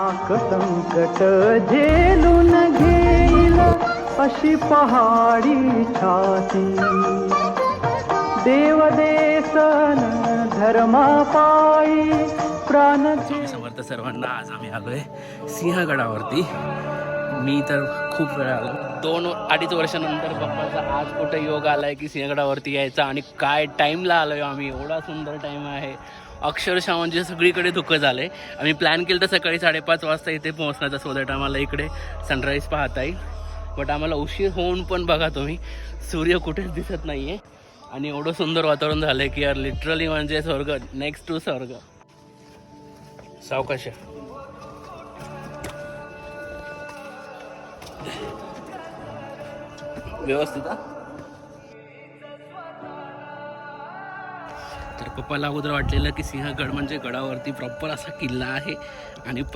संकट झेलून घेईल अशी पहाडी छाती देव देसन धर्मा पायी प्राण समर्थ सर्वांना. आज आम्ही आलोय सिंहगडावरती. मी तर खूप वेळा आलो, 2-2.5 वर्षानंतर बाप्पाचा आज कुठे योग आलाय की सिंहगडावरती यायचा. आणि काय टाईमला आलोय आम्ही, एवढा सुंदर टाईम आहे अक्षरशः म्हणजे सगळीकडे धुकं झालंय. आम्ही प्लॅन केलं तर सकाळी 5:30 वाजता इथे पोहोचण्याचा, सो दॅट आम्हाला इकडे सनराईज पाहता येईल. बट आम्हाला उशीर होऊन पण बघा तुम्ही, सूर्य कुठेच दिसत नाहीये आणि एवढं सुंदर वातावरण झालंय की यार लिटरली म्हणजे स्वर्ग, नेक्स्ट टू स्वर्ग. सावकाश व्यवस्थित. तर पप्पाला अगोदर वाटलेलं की सिंहगड म्हणजे गडावरती प्रॉपर असा किल्ला आहे आणि